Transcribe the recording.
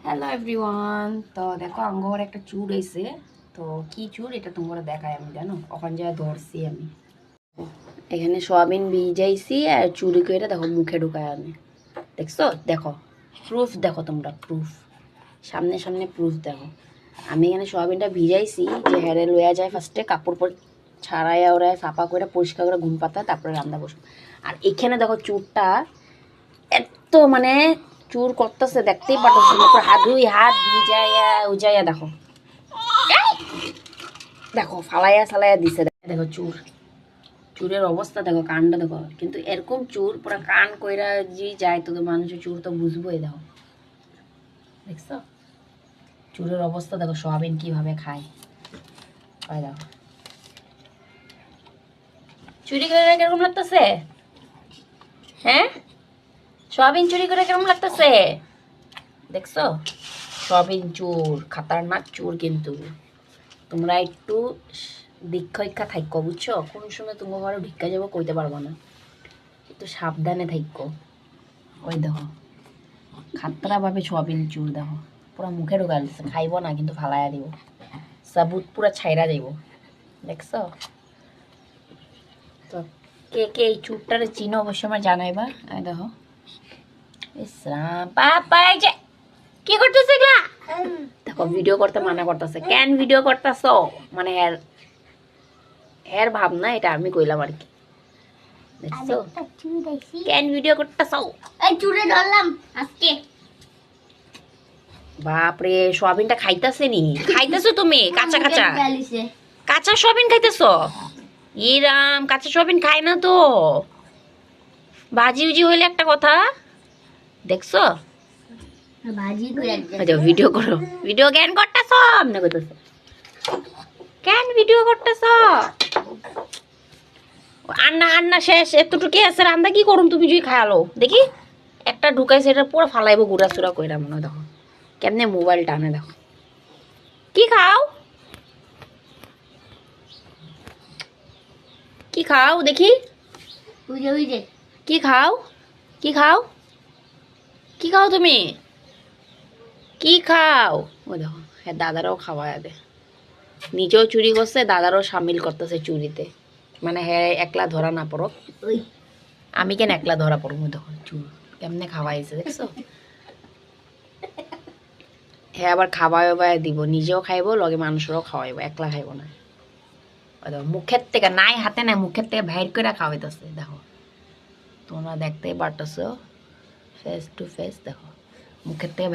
Hello everyone. তো দেখো আঙ্গর একটা চুর হয়েছে। তো কি চুর এটা তোমরা দেখায় আমি জানো ওখান যায় ধরছি আমি। এখানে সোয়াবিন ভিজাইছি আর চুরি করে দেখো মুখে ঢুকায় আমি। দেখছো? দেখো প্রুফ, দেখো তোমরা প্রুফ, সামনে সামনে প্রুফ দেখো। আমি এখানে সোয়াবিনটা ভিজাইছি যে হেরে লইয়া যায় ফার্স্টে কাপড় পর ছাড়াইয়া ওরায় সাফা করে পরিষ্কার করে ঘুম পাতা তারপরে রান্না বসো। আর এখানে দেখো চুরটা এত মানে চুর করতেছে দেখতেই পারতেছে না, পুরো হাত ভিজাইয়া উজাইয়া দেখো দেখো ফালাইয়া সালাইয়া দিছে। দেখো চুর, চুরের অবস্থা দেখো, কানটা দেখো। কিন্তু এরকম চুর পুরো কান কইরা যে যায় তো মানুষের চুর তো বুঝবোই। দেখো দেখছো চুরের অবস্থা দেখো, সোয়াবিন কিভাবে খায়। দেখো চুরি করে কিরকম লাগতেছে, হ্যাঁ সোয়াবিন চুরি করে কিরকম লাগতেছে দেখছো? সোয়াবিন চুর, খাতারনাক চুর। কিন্তু তোমরা একটু দীক্ষা থাইকো, বুঝছো? কোন সময় তোমার ঘরে ভিক্ষা যাবো কইতে পারবো না, একটু সাবধানে থাইকো। ওই দেখো খাতরা ভাবে সোয়াবিন চুর দেখো পুরো মুখে ঢোকা দিচ্ছে, খাইব না কিন্তু ফালাইয়া দিব, সাবুত পুরা ছাইরা যাইব। দেখছো? তো কে কে এই চুরটারে চিনো অবশ্যই আমার জানাইবা। দেখো ইসরাম পাপা এই যে কি করতেছে এগুলা? দেখো ভিডিও করতে মানা করতেছে, কেন ভিডিও করতেছ? মানে এর এর ভাবনা এটা আমি কইলাম আর কি। দেখছো কেন ভিডিও করতেছ? এই চুরে ধরলাম আজকে। বাপরে সোয়াবিনটা খাইতেছে নি, খাইতেছো তুমি? কাঁচা কাঁচা কাঁচা সোয়াবিন খাইতেছো? ইরাম কাঁচা সোয়াবিন খায় না তো, ভাজি উজি হইলে একটা কথা। দেখছো ভাজি করে ভিডিও করো, ভিডিও কেন করতেছ? আমনে কইতেছে কেন ভিডিও করতেছ? আন্না আন্না শেষ, এতটুকু আছে রান্না কি করুম? তুমি যদি খায়ালো দেখি একটা ঢুকাইছে, এটা পুরো ফালাইবো গুড়া চুরা কইরা মনে হয়। দেখো কেমনে মোবাইল টানে, দেখো কি খাও, কি খাও দেখি, বুঝে বুঝে কি খাও, কি খাও, কি খাও তুমি, কি খাও? ও দেখো হ্যাঁ দাদারাও খাওয়ায় দে, নিজেও চুরি করছে দাদারও সামিল করতেছে চুরিতে। মানে হ্যাঁ একলা ধরা না পড়ো, ওই আমি কেন একলা ধরা পড়বো? দেখো চুর কেমনে খাওয়াইছে দেখছো? হ্যাঁ আবার খাওয়াই দিব, নিজেও খাইবো লগে মানুষেরও খাওয়াইবো, একলা খাইবো না। দেখো মুখের থেকে নাই, হাতে নাই, মুখের থেকে ভাইর করে খাওয়াইতেছে। দেখো তোমরা দেখতেই পারতেছো ফেস টু ফেস, দেখো মুখের থেকে